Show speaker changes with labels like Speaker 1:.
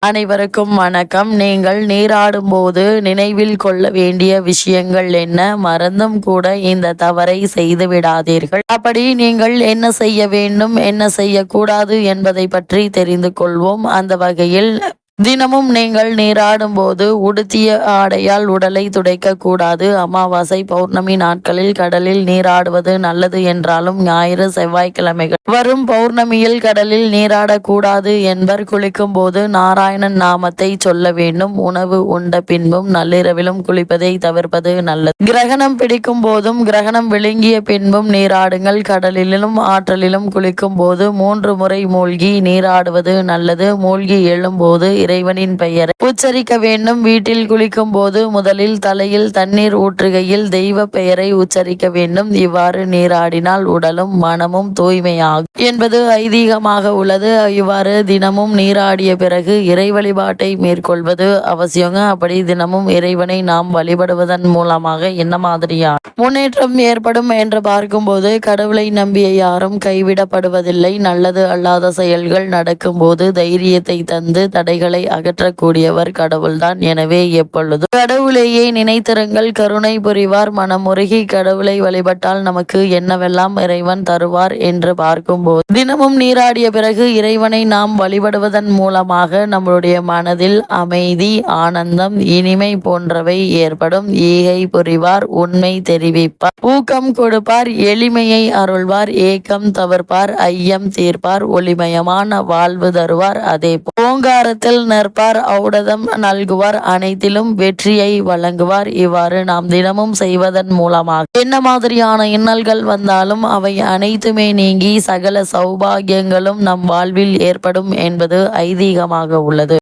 Speaker 1: அனைவருக்கும் வணக்கம். நீங்கள் நீராடும்போது நினைவில் கொள்ள வேண்டிய விஷயங்கள் என்ன? மறந்தும் கூட இந்த தவறை செய்து விடாதீர்கள். அப்படி நீங்கள் என்ன செய்ய வேண்டும், என்ன செய்யக்கூடாது என்பதை பற்றி தெரிந்து கொள்வோம். அந்த வகையில் தினமும் நீங்கள் நீராடும் போது உடுத்திய ஆடையால் உடலை துடைக்க கூடாது. அமாவாசை, பௌர்ணமி நாட்களில் கடலில் நீராடுவது நல்லது என்றாலும் ஞாயிறு, செவ்வாய்க்கிழமைகள் வரும் பௌர்ணமியில் கடலில் நீராடக்கூடாது என்பர். குளிக்கும் போது நாராயணன் நாமத்தை சொல்ல வேண்டும். உணவு உண்ட பின்பும் நள்ளிரவிலும் குளிப்பதை தவிர்ப்பது நல்லது. கிரகணம் பிடிக்கும் போதும் கிரகணம் விழுங்கிய பின்பும் நீராடுங்கள். கடலிலும் ஆற்றலிலும் குளிக்கும் போது 3 முறை மூழ்கி நீராடுவது நல்லது. மூழ்கி எழும்போது இறைவனின் பெயரை உச்சரிக்க வேண்டும். வீட்டில் குளிக்கும் போது முதலில் தலையில் தண்ணீர் ஊற்றுகையில் தெய்வ பெயரை உச்சரிக்க வேண்டும். இவ்வாறு நீராடினால் உடலும் மனமும் தூய்மையாகும் என்பது ஐதீகமாக உள்ளது. இவ்வாறு தினமும் நீராடிய பிறகு இறை வழிபாட்டை மேற்கொள்வது அவசியங்க. அப்படி தினமும் இறைவனை நாம் வழிபடுவதன் மூலமாக என்ன மாதிரியான முன்னேற்றம் ஏற்படும் என்று பார்க்கும்போது, கடவுளை நம்பிய யாரும் கைவிடப்படுவதில்லை. நல்லது அல்லாத செயல்கள் நடக்கும் போது தைரியத்தை தந்து தடைகளை அகற்றக்கூடியவர் கடவுள்தான். எனவே எப்பொழுது கடவுளையே நினைத்திருங்கள். கருணை புரிவார். மனமுருகி கடவுளை வழிபட்டால் நமக்கு என்னவெல்லாம் இறைவன் தருவார் என்று பார்க்கும்போது, தினமும் நீராடிய பிறகு இறைவனை நாம் வழிபடுவதன் மூலமாக நம்முடைய மனதில் அமைதி, ஆனந்தம், இனிமை போன்றவை ஏற்படும். ஈகை புரிவார். உண்மை தெரிவிப்பார். ஊக்கம் கொடுப்பார். எளிமையை அருள்வார். ஏக்கம் தவிர்ப்பார். ஐயம் தீர்ப்பார். ஒளிமயமான வாழ்வு தருவார். அதே ஓங்காரத்தில் நிற்பார். ஔடதம் நல்குவார். அனைத்திலும் வெற்றியை வழங்குவார். இவ்வாறு நாம் தினமும் செய்வதன் மூலமாக என்ன மாதிரியான இன்னல்கள் வந்தாலும் அவை அனைத்துமே நீங்கி சகல சௌபாகியங்களும் நம் வாழ்வில் ஏற்படும் என்பது ஐதீகமாக உள்ளது.